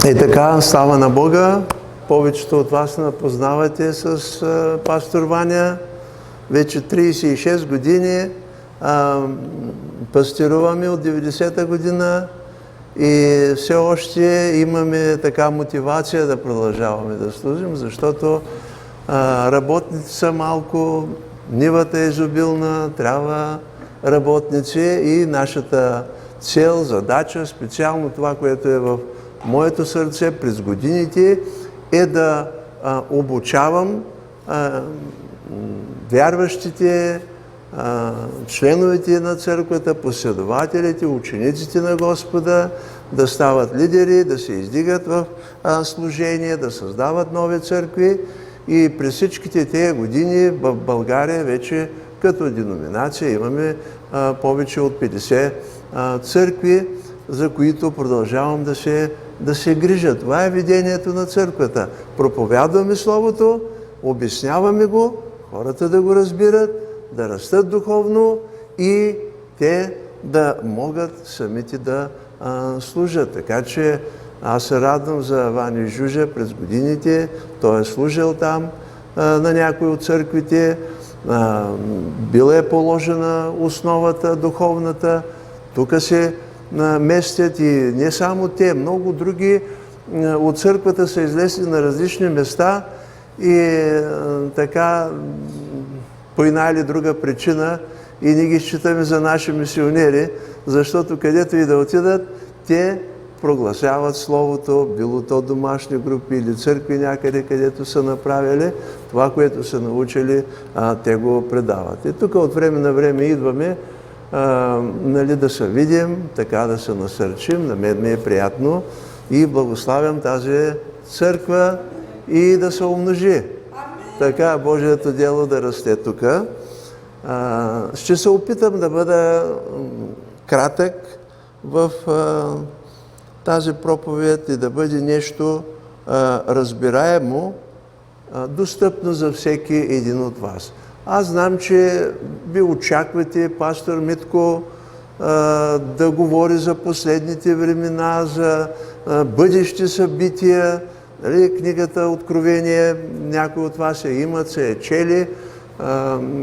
И така, слава на Бога, повечето от вас ме познавате с пастор Ваня. Вече 36 години пастируваме от 90-та година и все още имаме така мотивация да продължаваме да служим, защото работници са малко, нивата е изобилна, трябва работници и нашата цел, задача, специално това, което е в моето сърце през годините, е да обучавам вярващите, членовете на църквата, последователите, учениците на Господа, да стават лидери, да се издигат в служение, да създават нови църкви. И през всичките тези години в България вече като деноминация имаме повече от 50 църкви, за които продължавам да се грижа. Това е видението на църквата. Проповядваме Словото, обясняваме го, хората да го разбират, да растат духовно и те да могат самите да служат. Така че аз се радвам за Вани Жужа през годините. Той е служил там на някои от църквите. Била е положена основата духовната. Тук се местят и не само те, много други от църквата са излезли на различни места и така по една или друга причина и ние ги считаме за наши мисионери, защото където и да отидат, те прогласяват Словото, било то домашни групи или църкви някъде, където са направили това, което са научили, те го предават. И тук от време на време идваме да се видим, така да се насърчим. На мен ми е приятно и благославям тази църква и да се умножи. Така Божието дело да расте тук. Ще се опитам да бъда кратък в тази проповед и да бъде нещо разбираемо, достъпно за всеки един от вас. Аз знам, че ви очаквате пастор Митко да говори за последните времена, за бъдещи събития. Книгата Откровение, някои от вас я имат, се е чели,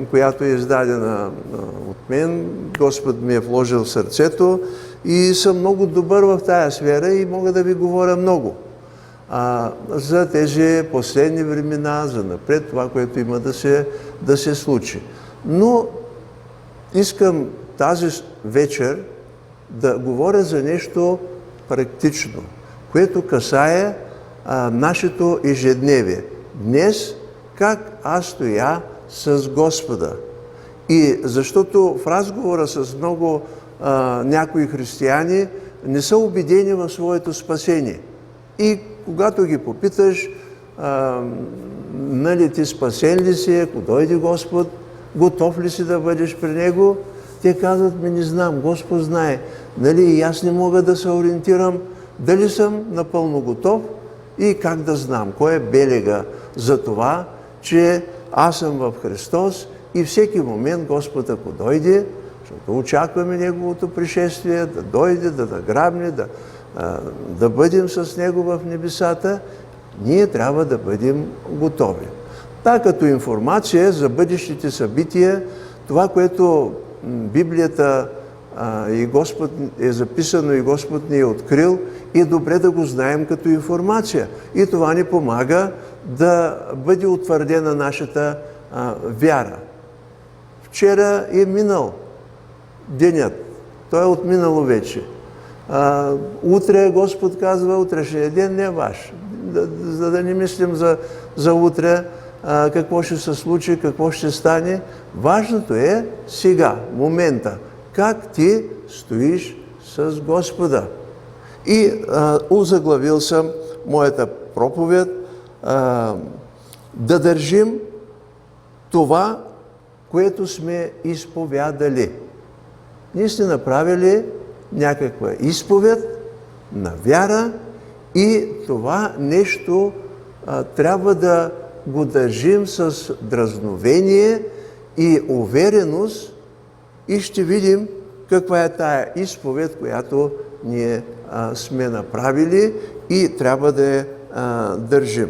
която е издадена от мен. Господ ми е вложил в сърцето и съм много добър в тая сфера и мога да ви говоря много за тези последни времена, за напред, това, което има да се случи. Но искам тази вечер да говоря за нещо практично, което касае нашето ежедневие. Днес как аз стоя с Господа. И защото в разговора с много някои християни не са убедени в своето спасение. И когато ги попиташ, нали ти спасен ли си, ако дойде Господ, готов ли си да бъдеш при Него, те казват, не знам, Господ знае. Нали, и аз не мога да се ориентирам дали съм напълно готов и как да знам, кой е белега за това, че аз съм в Христос и всеки момент Господ, ако дойде, защото очакваме Неговото пришествие, да дойде, да награбне, да бъдем с Него в небесата, ние трябва да бъдем готови. Така като информация за бъдещите събития, това, което Библията и Господ е записано и Господ ни е открил, е добре да го знаем като информация. И това ни помага да бъде утвърдена нашата вяра. Вчера е минал денят. Той е отминало вече. Утре Господ казва, утрешния ден не е ваш. За да не мислим за утре, какво ще се случи, какво ще стане. Важното е сега, момента, как ти стоиш с Господа. И озаглавил съм моята проповед да държим това, което сме изповядали. Ние сме направили някаква изповед на вяра и това нещо трябва да го държим с дразновение и увереност и ще видим каква е тая изповед, която ние сме направили и трябва да я държим.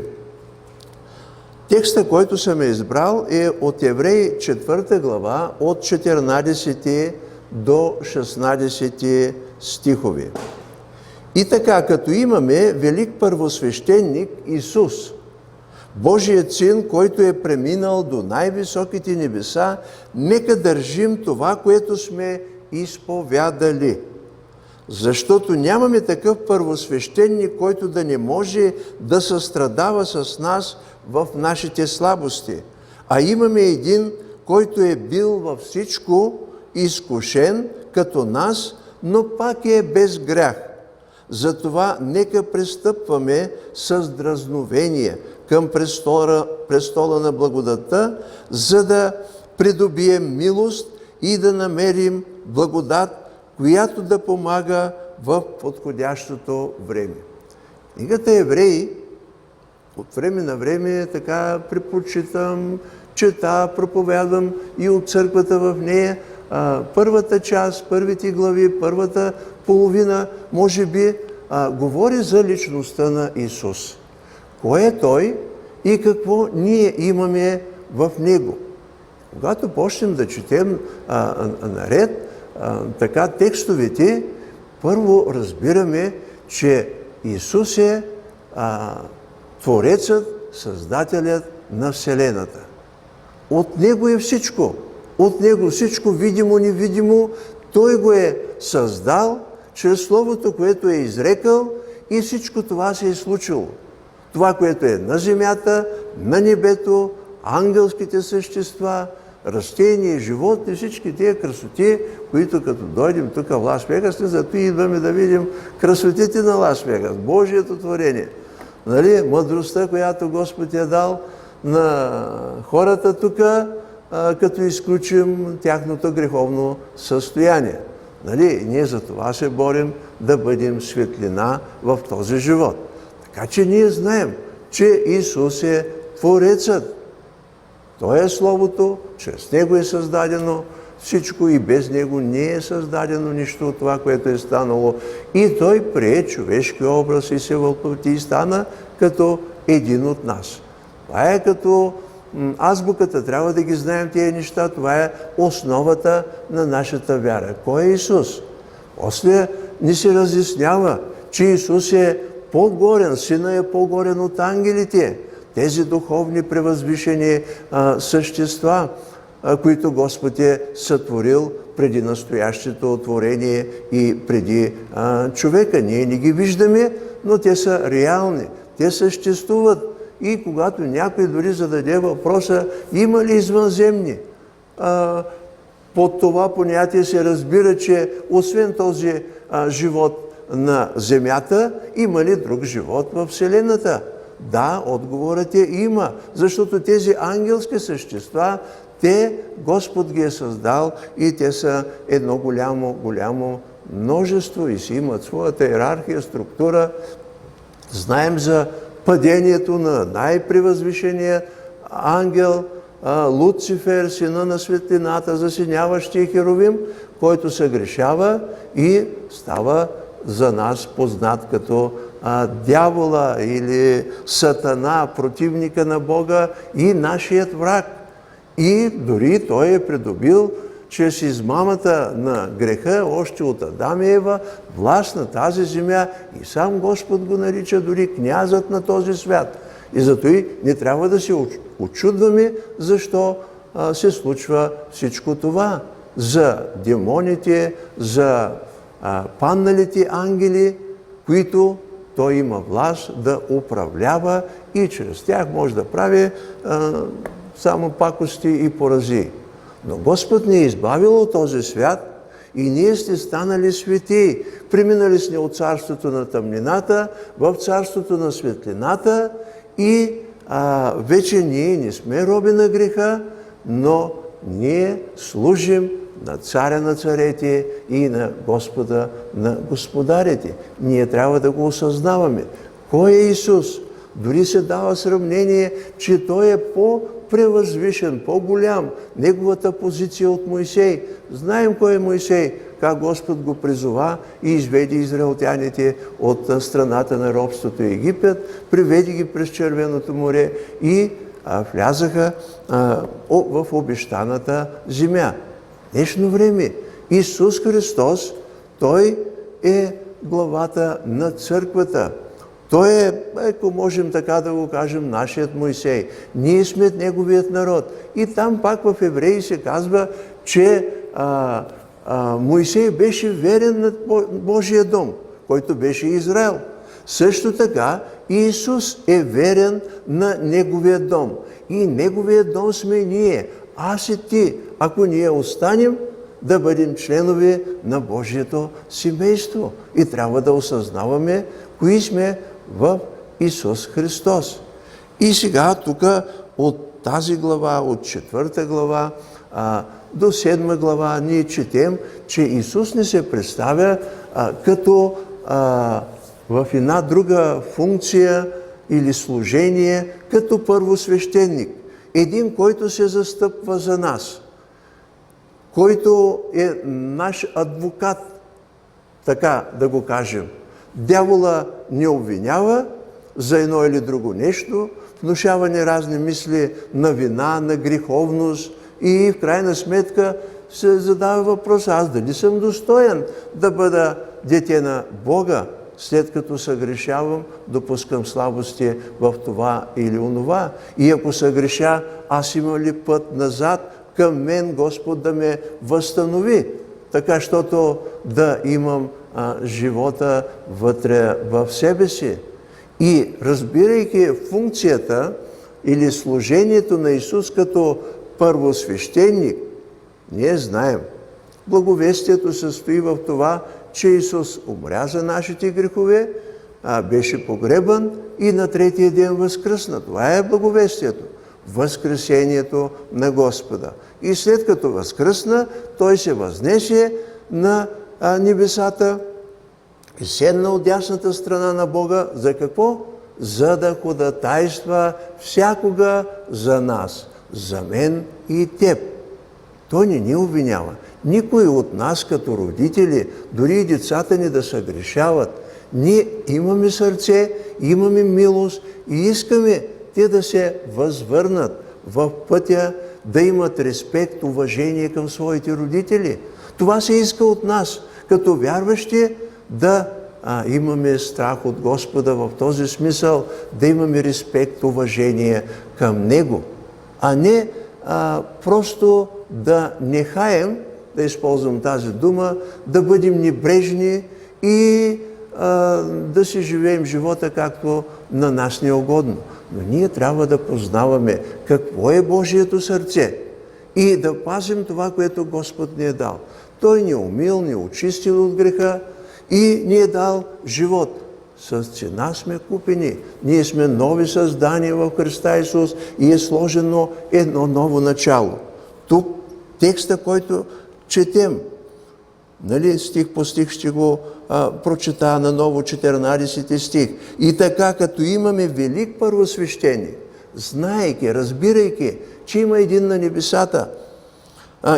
Текста, който съм избрал, е от Евреи 4 глава, от 14 до 16 стихови. И така, като имаме велик първосвещеник Исус, Божият Син, който е преминал до най-високите небеса, нека държим това, което сме изповядали. Защото нямаме такъв първосвещеник, който да не може да състрадава с нас в нашите слабости. А имаме един, който е бил във всичко изкушен като нас, но пак е без грях. Затова нека пристъпваме с дразновение към престола на благодата, за да придобием милост и да намерим благодат, която да помага в подходящото време. Книгата Евреи от време на време така предпочитам, чета, проповядвам и от църквата в нея. Първата част, първите глави, първата половина, може би, говори за личността на Исус. Кой е Той и какво ние имаме в Него? Когато почнем да четем наред така текстовете, първо разбираме, че Исус е Творецът, Създателят на Вселената. От Него е всичко. От Него всичко, видимо, невидимо, Той го е създал чрез Словото, което е изрекал, и всичко това се е случило. Това, което е на земята, на небето, ангелските същества, растения, животни, всички тия красоти, които като дойдем тук в Лас Вегас, зато идваме да видим красотите на Лас Вегас, Божието творение. Нали? Мъдростта, която Господ е дал на хората тук, като изключим тяхното греховно състояние. Нали? Ние за това се борим да бъдем светлина в този живот. Така че ние знаем, че Исус е Творецът. Той е Словото, чрез Него е създадено всичко и без Него не е създадено нищо от това, което е станало. И Той прие човешки образ и се въплъти и стана като един от нас. Това е като азбуката, трябва да ги знаем тези неща, това е основата на нашата вяра. Кой е Исус? После ни се разяснява, че Исус е по-горен, Сина е по-горен от ангелите. Тези духовни превъзвишени същества, които Господ е сътворил преди настоящето творение и преди човека. Ние не ги виждаме, но те са реални. Те съществуват. И когато някой дори зададе въпроса, има ли извънземни? Под това понятие се разбира, че освен този живот на Земята, има ли друг живот в Вселената? Да, отговорът е има, защото тези ангелски същества, Господ ги е създал и те са едно голямо множество и си имат своята иерархия, структура. Знаем за падението на най-превъзвишения ангел Луцифер, сина на светлината, засиняващия херовим, който съгрешава и става за нас познат като дявола или сатана, противника на Бога и нашият враг. И дори той е придобил чрез измамата на греха, още от Адам и Ева, власт на тази земя и сам Господ го нарича дори князът на този свят. И зато и не трябва да се учудваме защо се случва всичко това. За демоните, за падналите ангели, които той има власт да управлява и чрез тях може да прави само пакости и порази. Но Господ ни е избавил от този свят и ние сте станали светии. Преминали сме от царството на тъмнината в царството на светлината и вече ние не сме роби на греха, но ние служим на царя на царете и на Господа на господарите. Ние трябва да го осъзнаваме. Кой е Исус? Дори се дава сравнение, че Той е по-превъзвишен, по-голям, неговата позиция от Моисей. Знаем кой е Моисей, как Господ го призова и изведе израелтяните от страната на робството Египет, приведе ги през Червеното море и влязаха в обещаната земя. Днешно време Исус Христос, Той е главата на църквата. Той е, ако можем така да го кажем, нашият Моисей. Ние сме Неговият народ. И там пак в Евреи се казва, че Моисей беше верен на Божия дом, който беше Израел. Също така и Исус е верен на Неговия дом. И Неговият дом сме ние, аз и ти, ако ние останем да бъдем членове на Божието семейство. И трябва да осъзнаваме кои сме в Исус Христос. И сега тук от тази глава, от 4 глава до 7 глава, ние четем, че Исус ни се представя като в една друга функция или служение, като първосвещеник. Един, който се застъпва за нас, който е наш адвокат, така да го кажем. Дявола ни обвинява за едно или друго нещо, внушава ни разни мисли на вина, на греховност и в крайна сметка се задава въпрос, аз дали съм достоен да бъда дете на Бога, след като съгрешавам, допускам слабости в това или онова. И ако съгреша, аз имам ли път назад към мен Господ да ме възстанови, така, щото да имам живота вътре в себе си. И разбирайки функцията или служението на Исус като първосвещеник, ние знаем, благовестието се състои в това, че Исус умря за нашите грехове, беше погребан и на третия ден възкръсна. Това е благовестието. Възкресението на Господа. И след като възкръсна, Той се възнесе на небесата и седна от дясната страна на Бога. За какво? За да ходатайства всякога за нас, за мен и теб. Той не ни обвинява. Никой от нас като родители, дори и децата ни да съгрешават, ние имаме сърце, имаме милост и искаме те да се възвърнат в пътя, да имат респект, уважение към своите родители. Това се иска от нас, като вярващи, да имаме страх от Господа в този смисъл, да имаме респект, уважение към Него, а не просто да не хаем, да използвам тази дума, да бъдем небрежни и да си живеем живота както на нас не е угодно. Но ние трябва да познаваме какво е Божието сърце и да пазим това, което Господ ни е дал. Той ни е умил, ни е очистил от греха и ни е дал живот. С цена сме купени. Ние сме нови създания в Христа Исус и е сложено едно ново начало. Тук текста, който четем, стих по стих ще го прочета на ново 14 стих. И така, като имаме велик първосвещеник, знаейки, разбирайки, че има един на небесата,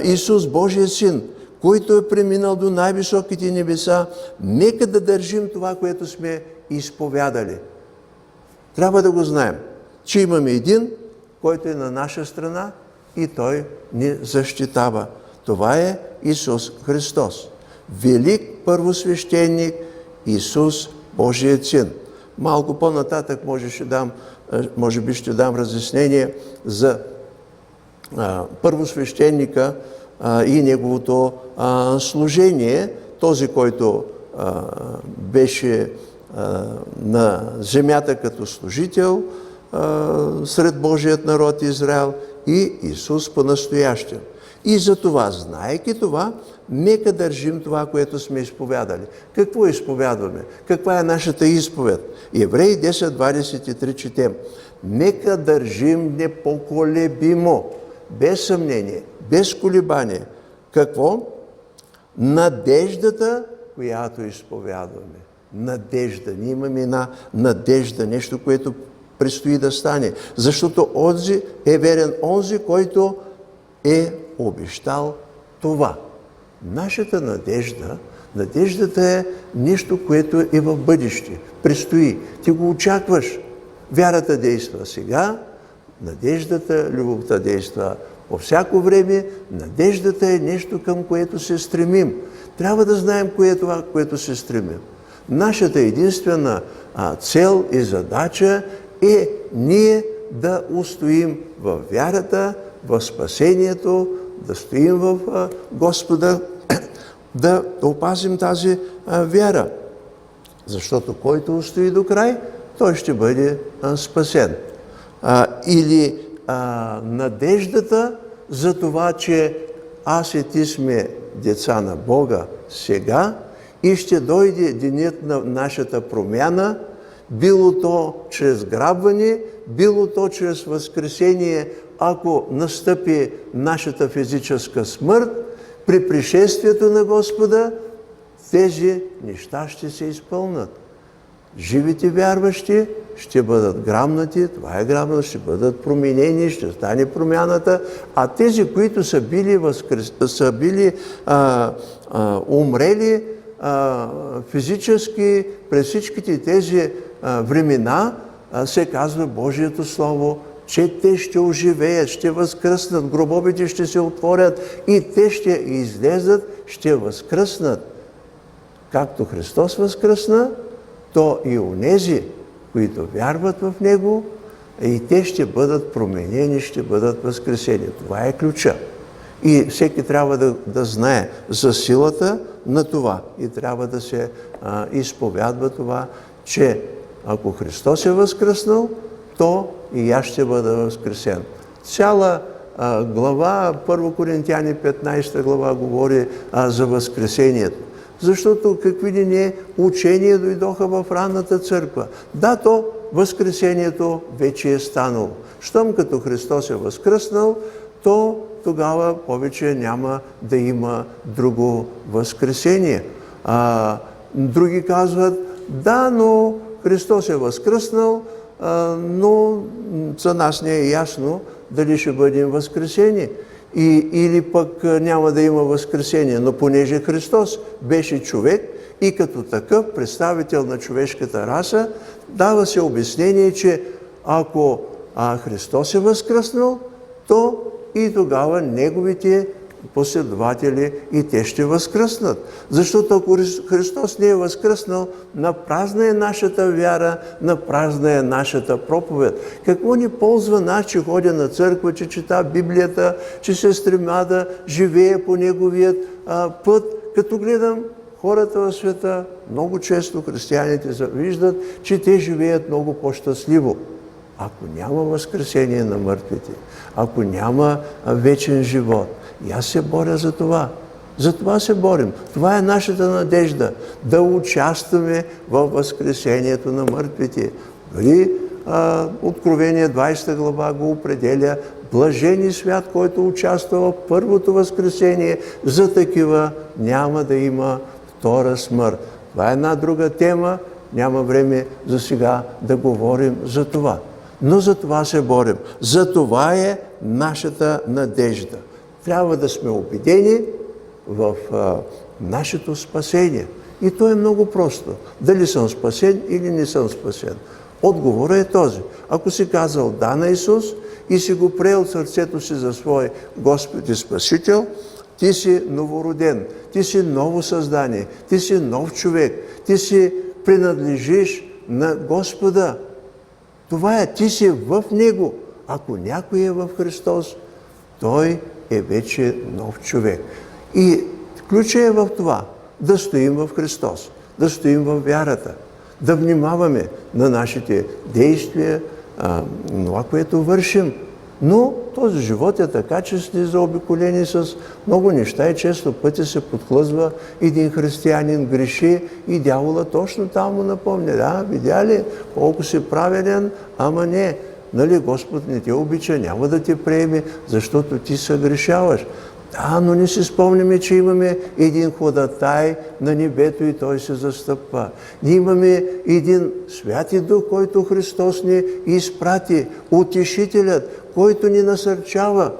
Исус, Божия Син, който е преминал до най-високите небеса, нека да държим това, което сме изповядали. Трябва да го знаем, че имаме един, който е на наша страна и Той ни защитава. Това е Исус Христос. Велик първосвещеник Исус, Божият Син. Малко по-нататък може би ще дам разяснение за първосвещеника и неговото служение. Този, който беше на земята като служител сред Божият народ Израел и Исус по-настоящем. И за това, знаейки това, нека държим това, което сме изповядали. Какво изповядваме? Каква е нашата изповед? Евреи 10:23 четем. Нека държим непоколебимо, без съмнение, без колебание. Какво? Надеждата, която изповядваме. Надежда. Ние имаме една надежда, нещо, което предстои да стане. Защото онзи е верен онзи, който е обещал това. Нашата надежда, надеждата е нещо, което е в бъдеще. Предстои. Ти го очакваш. Вярата действа сега, надеждата, любовта действа по всяко време. Надеждата е нещо, към което се стремим. Трябва да знаем кое е това, което се стремим. Нашата единствена цел и задача е ние да устоим в вярата, в спасението, да стоим в Господа, да опазим тази вяра. Защото който устои до край, той ще бъде спасен. Или надеждата за това, че аз и ти сме деца на Бога сега и ще дойде денят на нашата промяна, било то чрез грабване, било то чрез възкресение, ако настъпи нашата физическа смърт, при пришествието на Господа, тези неща ще се изпълнат. Живите вярващи ще бъдат грамнати, това е грамно, ще бъдат променени, ще стане промяната, а тези, които са били умрели физически през всичките тези времена, се казва Божието Слово, че те ще оживеят, ще възкръснат, гробовете ще се отворят и те ще излезат, ще възкръснат. Както Христос възкръсна, то и онези, които вярват в Него, и те ще бъдат променени, ще бъдат възкресени. Това е ключа. И всеки трябва да знае за силата на това. И трябва да се изповядва това, че ако Христос е възкръснал, то и аз ще бъда възкресен. Цяла глава, 1 Коринтияни 15 глава, говори за възкресението. Защото какви ли не учения дойдоха в ранната църква. Да, то възкресението вече е станало. Щом като Христос е възкръснал, то тогава повече няма да има друго възкресение. Други казват, да, но Христос е възкръснал, но за нас не е ясно дали ще бъдем възкресени. Или пък няма да има възкресение. Но понеже Христос беше човек и като такъв представител на човешката раса, дава се обяснение, че ако Христос е възкръснал, то и тогава неговите последователи и те ще възкръснат. Защото ако Христос не е възкръснал, напразна е нашата вяра, напразна е нашата проповед. Какво ни ползва нас, че ходя на църква, че чета Библията, че се стремя да живее по неговият път? Като гледам хората в света, много често християните виждат, че те живеят много по-щастливо. Ако няма възкресение на мъртвите, ако няма вечен живот, и аз се боря за това. За това се борим. Това е нашата надежда. Да участваме във възкресението на мъртвите. Дори Откровение 20 глава го определя. Блажени свят, който участва в първото възкресение. За такива няма да има втора смърт. Това е една друга тема. Няма време за сега да говорим за това. Но за това се борим. За това е нашата надежда. Трябва да сме убедени в нашето спасение. И то е много просто. Дали съм спасен или не съм спасен. Отговорът е този. Ако си казал да на Исус и си го приел сърцето си за свой Господ и Спасител, ти си новороден, ти си ново създание, ти си нов човек, ти си принадлежиш на Господа. Това е, ти си в Него. Ако някой е в Христос, той е вече нов човек. И ключът е в това, да стоим в Христос, да стоим в вярата, да внимаваме на нашите действия, това, което вършим. Но този живот е така, че сте заобиколени с много неща и често пъти се подхлъзва един християнин, греши и дявола точно там му напомня. Да, видя ли, колко си праведен, ама не. Нали, Господ не те обича, няма да те приеме, защото ти съгрешаваш. Да, но не си спомняме, че имаме един ходатай на небето и той се застъпва. Ние имаме един Святи Дух, който Христос ни изпрати, утешителят, който ни насърчава.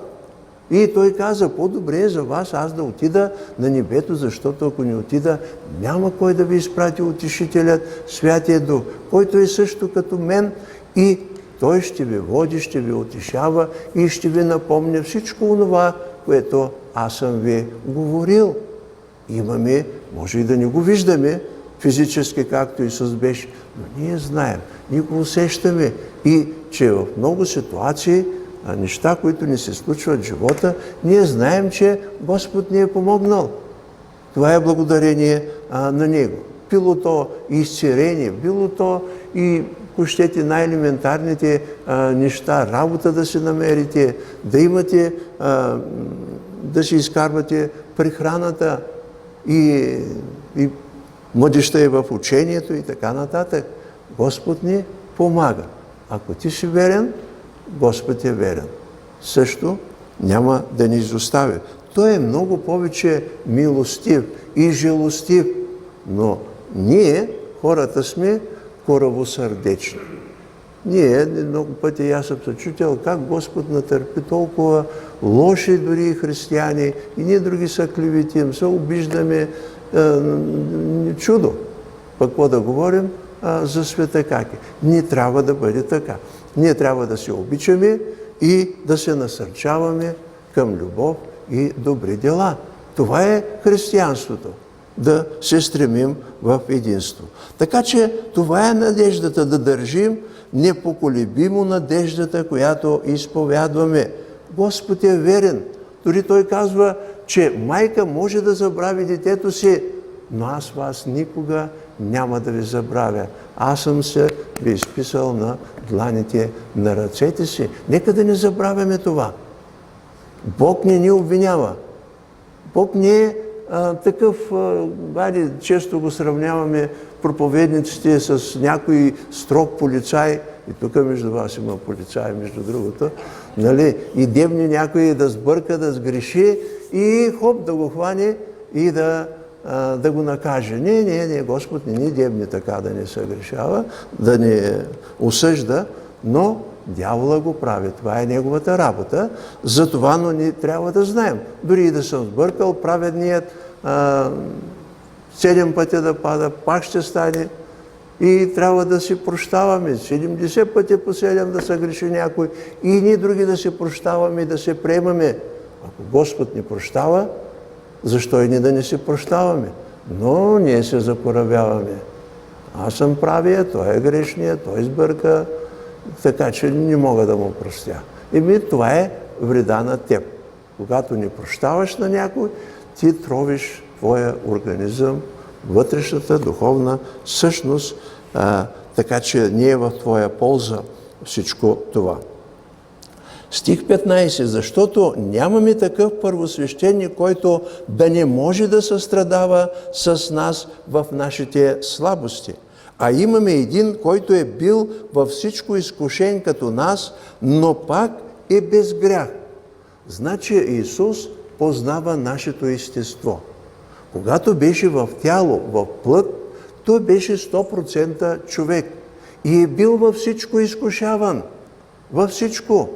И той каза, по-добре е за вас аз да отида на небето, защото ако не отида, няма кой да ви изпрати утешителят, Святия Дух, който е също като мен и той ще ви води, ще ви утешава и ще ви напомня всичко онова, което аз съм ви говорил. Имаме, може и да не го виждаме физически, както Исус беше, но ние знаем, ние го усещаме и че в много ситуации, неща, които ни се случват в живота, ние знаем, че Господ ни е помогнал. Това е благодарение на Него. Било то изцеление, било то и ако щете най-елементарните неща, работа да се намерите, да имате, да си изкарвате прехраната и младежта е в учението и така нататък. Господ ни помага. Ако ти си верен, Господ е верен. Също няма да ни изостави. Той е много повече милостив и жалостив, но ние, хората, сме коравосърдечни. Ние много пъти аз съм се чутил как Господ натърпи толкова лоши дори християни и ние други са клеветим, се обиждаме, чудо. Пък какво да говорим за света как е? Не трябва да бъде така. Ние трябва да се обичаме и да се насърчаваме към любов и добри дела. Това е християнството. Да се стремим в единство. Така че това е надеждата, да държим непоколебимо надеждата, която изповядваме. Господ е верен. Дори Той казва, че майка може да забрави детето си, но аз вас никога няма да ви забравя. Аз съм се ви изписал на дланите на ръцете си. Нека да не забравяме това. Бог не ни обвинява. Бог не е такъв, често го сравняваме проповедниците с някой строг полицай, и тук между вас има полицай, между другото, нали, и дебне някой да сбърка, да сгреши и хоп, да го хване и да го накаже. Не, Господ не ни дебне така да не съгрешава, да не осъжда, но дявола го прави. Това е неговата работа. Затова, но ние трябва да знаем. Дори и да съм сбъркал, праведният 7 пъти да пада, пак ще стане и трябва да си прощаваме. 70 пъти по 7 да съгреши някой и ние други да се прощаваме и да се приемаме. Ако Господ ни прощава, защо и ние да не се прощаваме? Но ние се закоравяваме. Аз съм правия, той е грешният, той сбърка, така че не мога да му простя. Това е вреда на теб. Когато не прощаваш на някой, ти тровиш твоя организъм, вътрешната духовна същност, така че не е в твоя полза всичко това. Стих 15. Защото нямаме такъв първосвещеник, който да не може да състрадава с нас в нашите слабости. А имаме един, който е бил във всичко изкушен като нас, но пак е без грях. Значи Исус познава нашето естество. Когато беше в тяло, в плът, той беше 100% човек. И е бил във всичко изкушаван. Във всичко.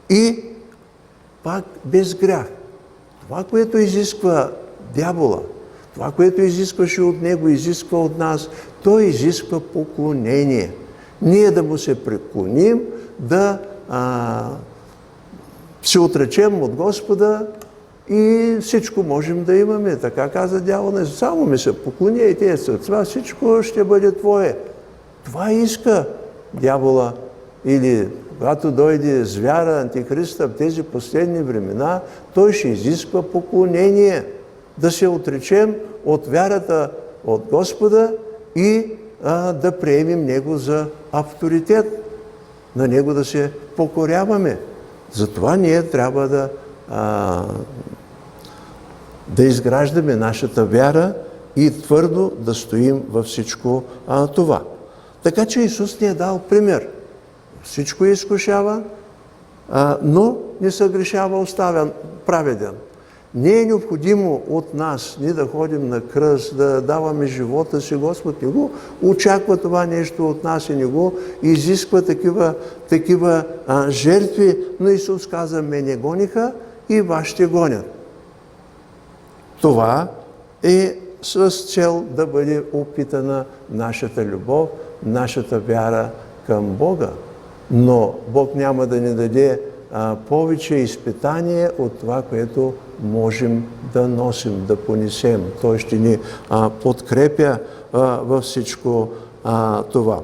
И пак без грях. Това, което изисква дявола, това, което изискваше от него, изисква от нас, той изисква поклонение. Ние да му се преклоним, да се отречем от Господа и всичко можем да имаме. Така каза дявола, само ми се поклони и тези сърца, всичко ще бъде твое. Това иска дявола. Или когато дойде звяра, антихриста в тези последни времена, той ще изисква поклонение. Да се отречем от вярата от Господа и да приемем Него за авторитет. На Него да се покоряваме. Затова ние трябва да изграждаме нашата вяра и твърдо да стоим във всичко това. Така че Исус ни е дал пример. Всичко изкушава, но не съгрешава, оставя праведен. Не е необходимо от нас ние да ходим на кръст, да даваме живота си. Господ не го очаква това нещо от нас и не го изисква такива жертви, но Исус каза: мене гониха и вас ще гонят. Това е с цел да бъде опитана нашата любов, нашата вяра към Бога. Но Бог няма да ни даде повече изпитание от това, което можем да носим, да понесем. Той ще ни подкрепя във всичко това.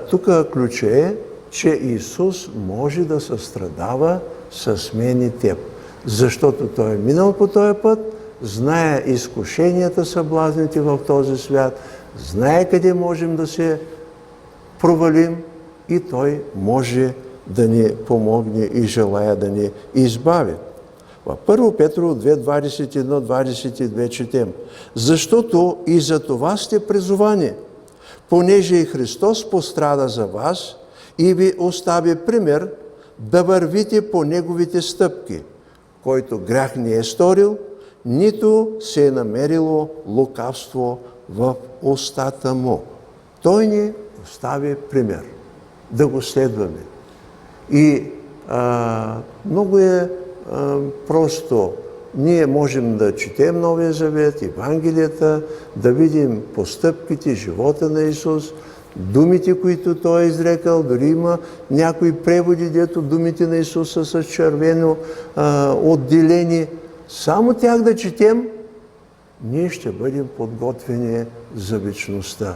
Тук ключът е, че Исус може да състрадава с мен и теб, защото Той е минал по този път, знае изкушенията, съблазните в този свят, знае къде можем да се провалим и Той може да ни помогне и желая да ни избави. В 1 Петрово 2:21-22 четем: защото и за това сте призовани, понеже и Христос пострада за вас и ви остави пример да вървите по Неговите стъпки, който грях не е сторил, нито се е намерило лукавство в устата му. Той ни остави пример да го следваме. И много е просто. Ние можем да четем Новия Завет, Евангелията, да видим постъпките, живота на Исус, думите, които Той е изрекал. Дори има някои преводи, дето думите на Исуса са с червено отделени. Само тях да четем, ние ще бъдем подготвени за вечността.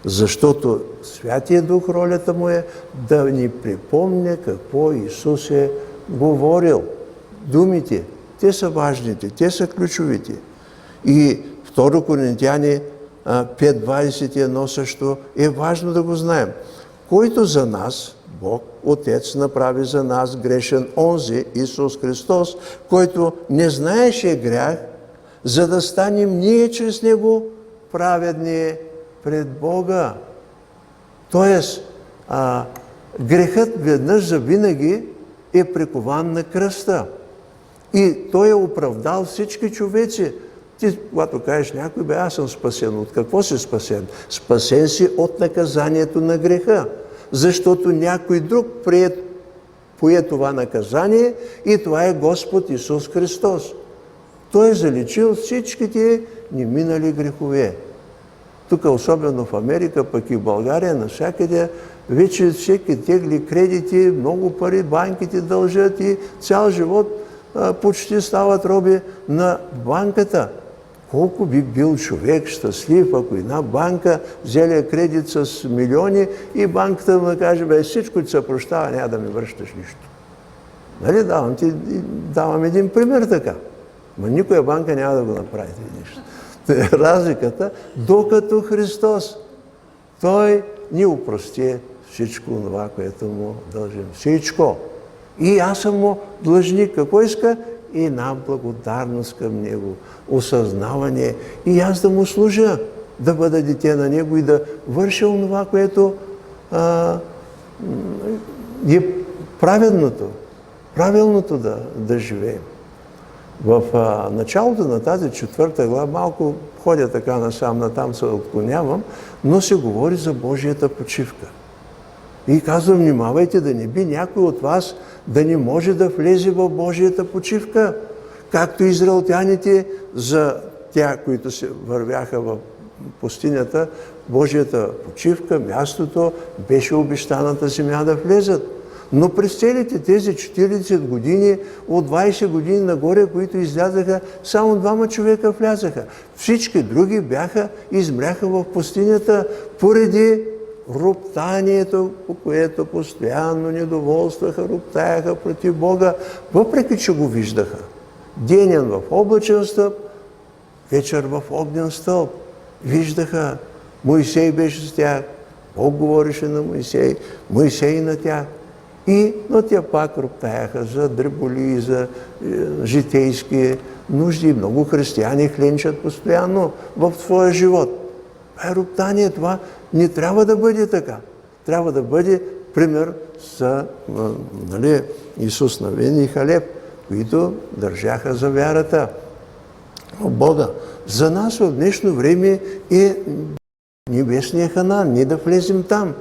Защото Святия Дух, ролята му е да ни припомня какво Исус е говорил. Думите, те са важните, те са ключовите. И 2 Коринтияни 5:21 също е важно да го знаем. Който за нас, Бог, Отец, направи за нас грешен онзи, Исус Христос, който не знаеше грях, за да станем ние чрез Него праведни пред Бога. Тоест, грехът веднъж завинаги е прикован на кръста. И Той е оправдал всички човеци. Ти, когато кажеш някой, аз съм спасен. От какво си спасен? Спасен си от наказанието на греха. Защото някой друг пое това наказание и това е Господ Исус Христос. Той е заличил всичките неминали грехове. Тук, особено в Америка, пък и в България, навсякъде, вече всеки тегли кредити, много пари, банките дължат и цял живот почти стават роби на банката. Колко би бил човек щастлив, ако една банка взеля кредит с милиони и банката му каже: всичко ти се прощава, няма да ми връщаш нищо. Нали, давам един пример така. Но никоя банка няма да го направи нищо. Разликата, докато Христос, Той ни опрости всичко това, което му дължим. Всичко. И аз съм му длъжник. Какво иска? Една благодарност към Него, осъзнаване и аз да му служа, да бъда дете на Него и да върша онова, което е правилното да живеем. В началото на тази 4 глава малко ходя така насам, натам се отклонявам, но се говори за Божията почивка. И казвам: внимавайте да не би някой от вас да не може да влезе в Божията почивка, както израелтяните за тях, които се вървяха в пустинята, Божията почивка, мястото беше обещаната земя да влезат. Но през целите тези 40 години, от 20 години нагоре, които излязаха, само 2 човека влязаха. Всички други измряха в пустинята поради роптанието, по което постоянно недоволстваха, роптаяха против Бога, въпреки че го виждаха. Денен в облачен стълб, вечер в огнен стълб. Виждаха, Моисей беше с тях, Бог говореше на Моисей, Моисей на тях. Но те пак роптаяха за дреболи, за житейски нужди. Много християни хленчат постоянно в своя живот. Това е роптание, това не трябва да бъде така. Трябва да бъде пример са Исус Навин и Халеб, които държаха за вярата в Бога. За нас в днешно време е небесния Ханан, ние да влезем там.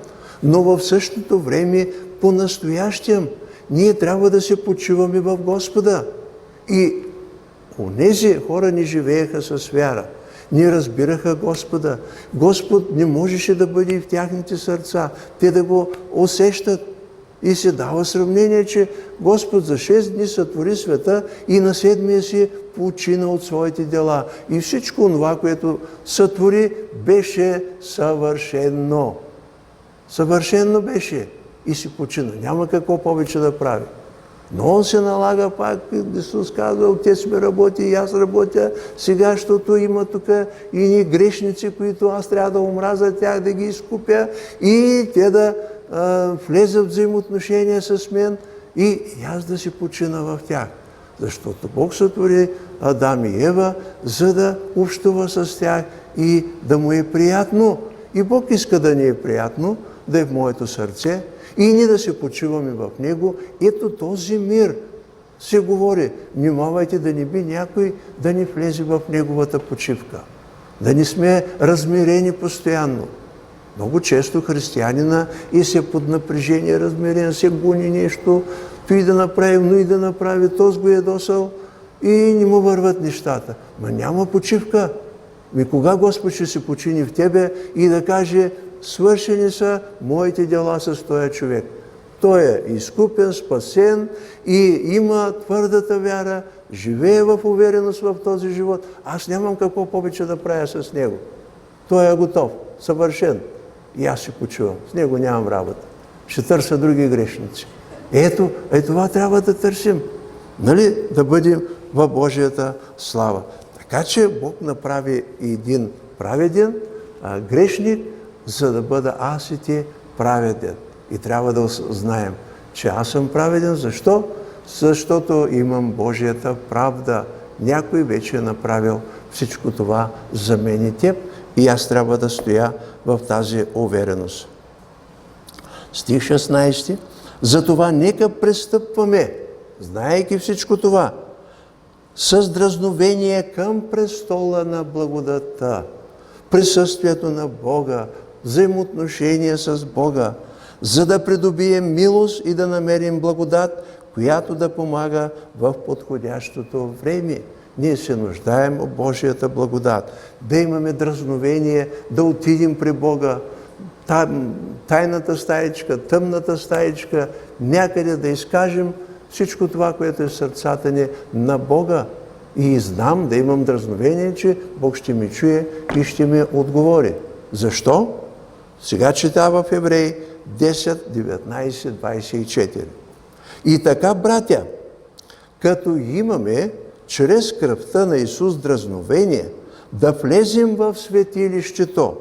Но в същото време, по-настоящем, ние трябва да се почиваме в Господа. И онези хора не живееха с вяра. Не разбираха Господа. Господ не можеше да бъде в тяхните сърца. Те да го усещат. И се дава сравнение, че Господ за 6 дни сътвори света и на 7-я си почина от своите дела. И всичко това, което сътвори, беше съвършено. Съвършено беше и си почина. Няма какво повече да прави. Но он се налага пак, Исус казва, Отец ми работи и аз работя сега, защото има тук и ни грешници, които аз трябва да умра за тях, да ги изкупя и те да влезат в взаимоотношения с мен и аз да си почина в тях. Защото Бог сътвори Адам и Ева, за да общува с тях и да му е приятно. И Бог иска да ни е приятно, да е в моето сърце и ние да се почиваме в Него. Ето този мир се говори. Внимавайте да не би някой да ни влезе в Неговата почивка. Да не сме размирени постоянно. Много често християнина и се под напрежение размерен, се гони нещо, той да направи, но и да направи, този го ядосал и не му върват нещата. Ма няма почивка. Кога Господ ще се почини в тебе и да каже, свършени са моите дела с този човек. Той е изкупен, спасен и има твърдата вяра, живее в увереност в този живот. Аз нямам какво повече да правя с него. Той е готов, съвършен. И аз се почувам. С него нямам работа. Ще търся други грешници. Ето това трябва да търсим. Да бъдем в Божията слава. Така че Бог направи един праведен грешник, за да бъда аз и ти праведен. И трябва да знаем, че аз съм праведен. Защо? Защото имам Божията правда. Някой вече е направил всичко това за мен и теб и аз трябва да стоя в тази увереност. Стих 16. Затова нека пристъпваме, знаейки всичко това, с дразновение към престола на благодата, присъствието на Бога, взаимоотношения с Бога, за да придобием милост и да намерим благодат, която да помага в подходящото време. Ние се нуждаем от Божията благодат. Да имаме дразновение, да отидем при Бога, тайната стаичка, тъмната стаичка, някъде да изкажем всичко това, което е в сърцата ни на Бога. И знам, да имам дразновение, че Бог ще ми чуе и ще ми отговори. Защо? Сега чета в Евреи 10, 19, 24. И така, братя, като имаме чрез кръвта на Исус дразновение да влезем в светилището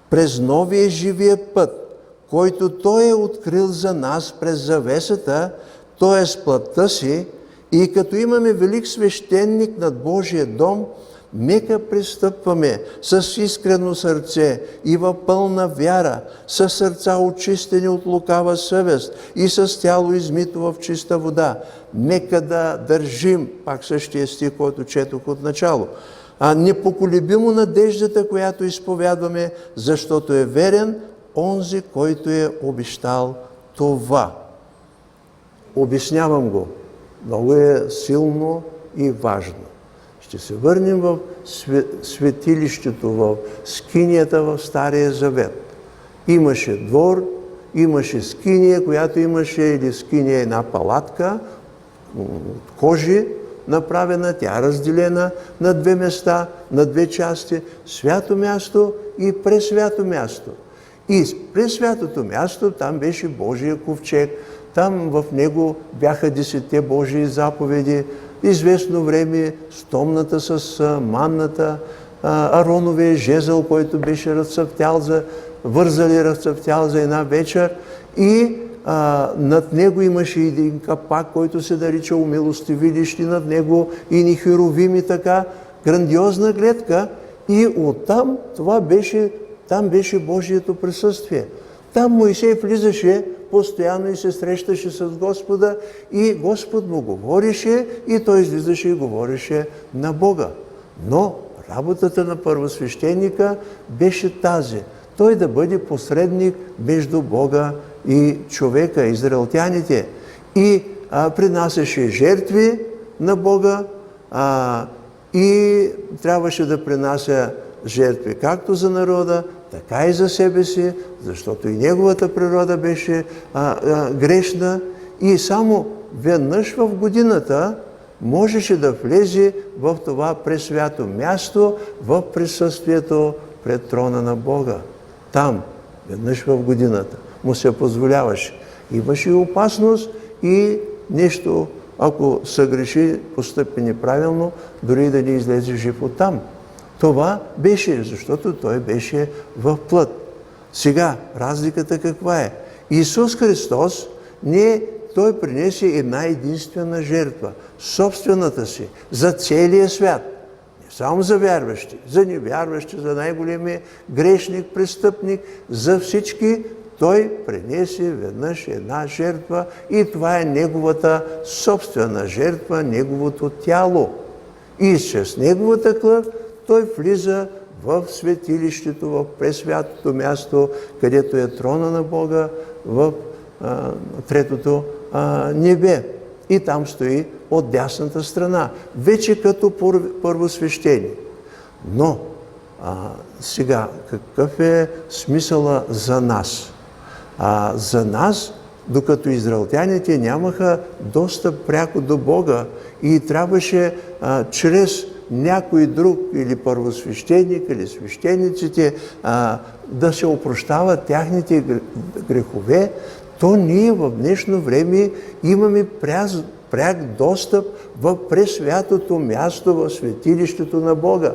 през новия живия път, който Той е открил за нас през завесата, т.е. плътта си, и като имаме велик свещеник над Божия дом, нека пристъпваме с искрено сърце и в пълна вяра, с сърца очистени от лукава съвест и с тяло измито в чиста вода. Нека да държим, пак същия стих, който четох от начало, непоколебимо надеждата, която изповядваме, защото е верен онзи, който е обещал това. Обяснявам го. Много е силно и важно. Ще се върнем в светилището, в скинията в Стария Завет. Имаше двор, имаше скиния, която имаше, или скиния, една палатка от кожи направена, тя разделена на две места, на две части, свято място и пресвято място. И през святото място там беше Божия ковчег, там в него бяха 10 Божии заповеди, известно време стомната с манната, Ароновия жезъл, който беше разцъфтял за една вечер и над него имаше един капак, който се нарича умилостивилище, над него и ни херовими, така, грандиозна гледка и оттам там беше Божието присъствие. Там Моисей влизаше постоянно и се срещаше с Господа и Господ му говореше и той излизаше и говореше на Бога. Но работата на първосвещеника беше тази. Той да бъде посредник между Бога и човека, израелтяните. И принасяше жертви на Бога и трябваше да принася жертви както за народа, така и за себе си, защото и неговата природа беше грешна и само веднъж в годината можеше да влезе в това пресвято място, в присъствието пред трона на Бога. Там, веднъж в годината, му се позволяваше. Имаше и опасност и нещо, ако съгреши, постъпи неправилно, дори да не излезе жив оттам. Това беше, защото той беше в плът. Сега, разликата каква е? Исус Христос той принесе една единствена жертва, собствената си, за целия свят. Не само за вярващи, за невярващи, за най-големия грешник, престъпник, за всички той принесе веднъж една жертва и това е неговата собствена жертва, неговото тяло. И чрез неговата кръв той влиза в светилището, в пресвятото място, където е трона на Бога, в третото небе. И там стои от дясната страна, вече като първосвещеник. Но сега, какъв е смисъла за нас? За нас, докато израелтяните нямаха достъп пряко до Бога и трябваше чрез някой друг или първосвещеник, или свещениците да се опрощават тяхните грехове, то ние в днешно време имаме пряк достъп в пресвятото място, в светилището на Бога.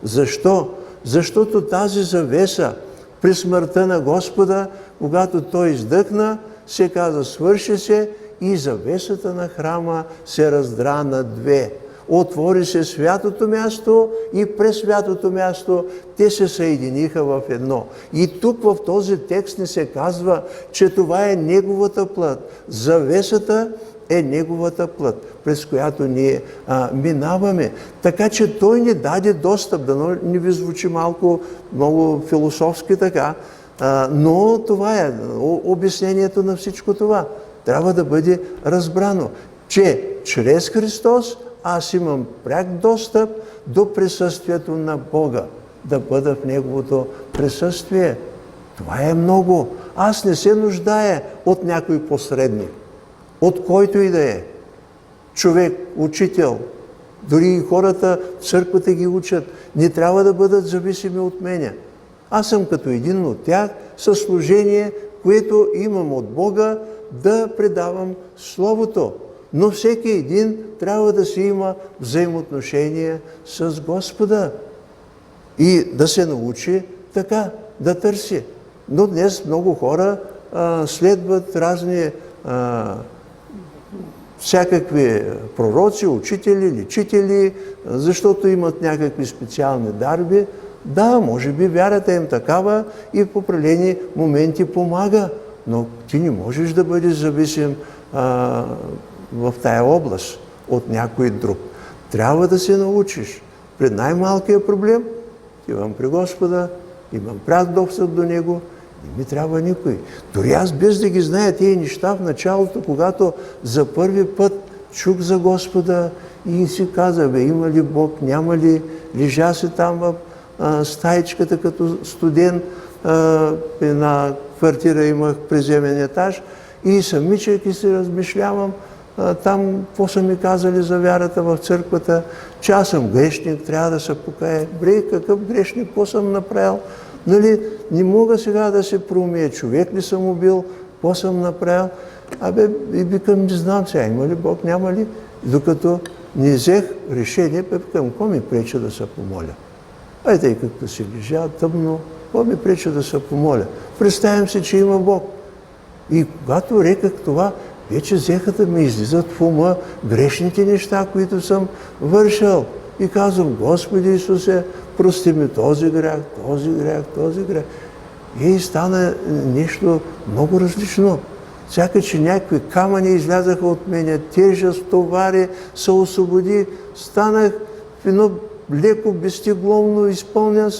Защо? Защото тази завеса при смъртта на Господа, когато Той издъхна, се каза свърши се и завесата на храма се раздра на две. Отвори се святото място и през святото място те се съединиха в едно. И тук в този текст ни се казва, че това е неговата плът. Завесата е неговата плът, през която ние минаваме. Така че той ни даде достъп, да не ви звучи много философски така, но това е обяснението на всичко това. Трябва да бъде разбрано, че чрез Христос аз имам пряк достъп до присъствието на Бога, да бъда в Неговото присъствие. Това е много. Аз не се нуждая от някой посредник, от който и да е. Човек, учител, дори и хората в църквата ги учат, не трябва да бъдат зависими от мене. Аз съм като един от тях със служение, което имам от Бога да предавам Словото. Но всеки един трябва да си има взаимоотношение с Господа и да се научи така, да търси. Но днес много хора следват разни всякакви пророци, учители, лечители, защото имат някакви специални дарби. Да, може би вярата им такава и в определени моменти помага, но ти не можеш да бъдеш зависим в тая област от някой друг. Трябва да се научиш. При най-малкия проблем имам при Господа, имам пряк достъп до Него, не ми трябва никой. Дори аз без да ги зная тези неща в началото, когато за първи път чух за Господа и си каза, има ли Бог, няма ли, лежа се там в стаичката като студент, една квартира имах приземен етаж и самичайки се размишлявам там, какво са ми казали за вярата в църквата, че аз съм грешник, трябва да се покая. Какъв грешник, какво съм направил? Нали, не мога сега да се проумея, човек ли съм убил, какво съм направил? И викам, не знам сега, има ли Бог, няма ли? Докато не взех решение, викам, какво ми пречи да се помоля? Тъй както се лежа, тъмно, какво ми пречи да се помоля? Представям се, че има Бог. И когато реках това, вече взеха да ми излизат в ума грешните неща, които съм вършил. И казвам, Господи Исусе, прости ми този грях, този грях, този грях. И стана нещо много различно. Сякаш някакви камъни излязаха от мене, тежест, товари, се освободи. Станах в едно леко, безтегловно, изпълнен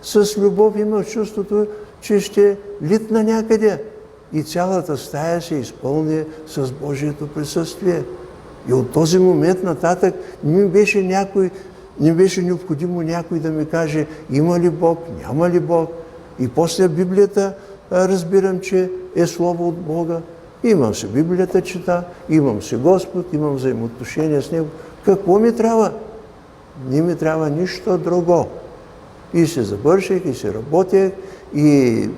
с любов. Имах чувството, че ще литна някъде. И цялата стая се изпълни с Божието присъствие. И от този момент нататък не беше необходимо някой да ми каже има ли Бог, няма ли Бог. И после Библията разбирам, че е Слово от Бога. Имам си Библията чета, имам си Господ, имам взаимоотношения с Него. Какво ми трябва? Не ми трябва нищо друго. И се завърших, и се работех, и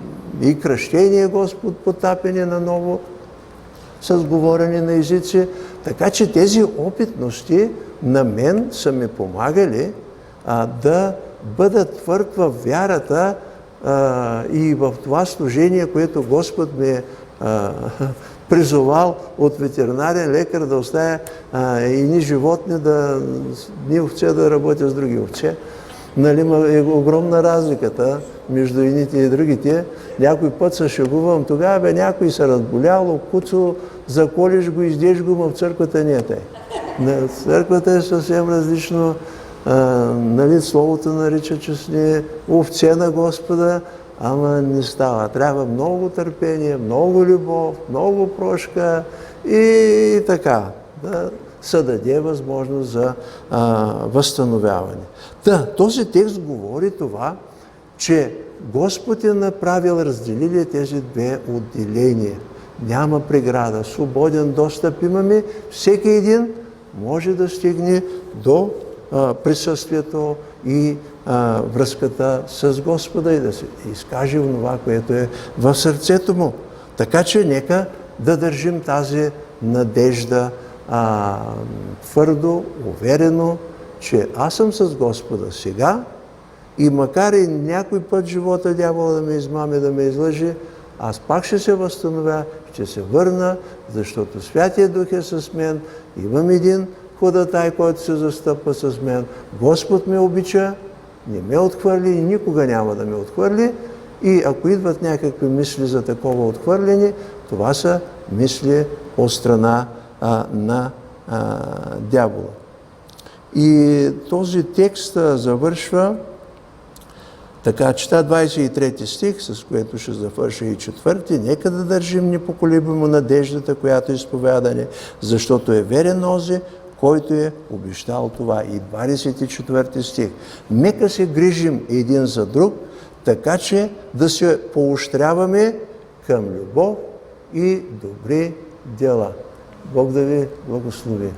кръщение Господ, потапене наново, с говорене на езици. Така че тези опитности на мен са ми помагали да бъда твърд в вярата и в това служение, което Господ ми е призовал от ветеринарен лекар да оставя едни животни, ни овце да работя с други овце. Нали, е огромна разликата между едните и другите. Някой път се шегувам, тогава някой се разболяло, куцо, заколиш го, издеш го, но в църквата не е тъй. В църквата е съвсем различно. Нали, Словото нарича, че сме овце на Господа, ама не става. Трябва много търпение, много любов, много прошка и така. Да се даде възможност за възстановяване. Този текст говори това, че Господ е направил, разделили тези две отделения. Няма преграда, свободен достъп имаме. Всеки един може да стигне до присъствието и връзката с Господа и да се изкаже онова, което е в сърцето му. Така че нека да държим тази надежда твърдо, уверено, че аз съм с Господа сега и макар и някой път живота дявола да ме измаме, да ме излъжи, аз пак ще се възстановя, ще се върна, защото Святия Дух е с мен. Имам един ходатай, който се застъпва с мен. Господ ме обича, не ме отхвърли и никога няма да ме отхвърли. И ако идват някакви мисли за такова отхвърляне, това са мисли от страна на дявола. И този текст завършва така, чета 23 стих, с което ще завърша и 4. Нека да държим непоколебимо надеждата, която е изповядане, защото е верен онзи, който е обещал това. И 24 стих. Нека се грижим един за друг, така че да се поощряваме към любов и добри дела. Бог да ви благослови.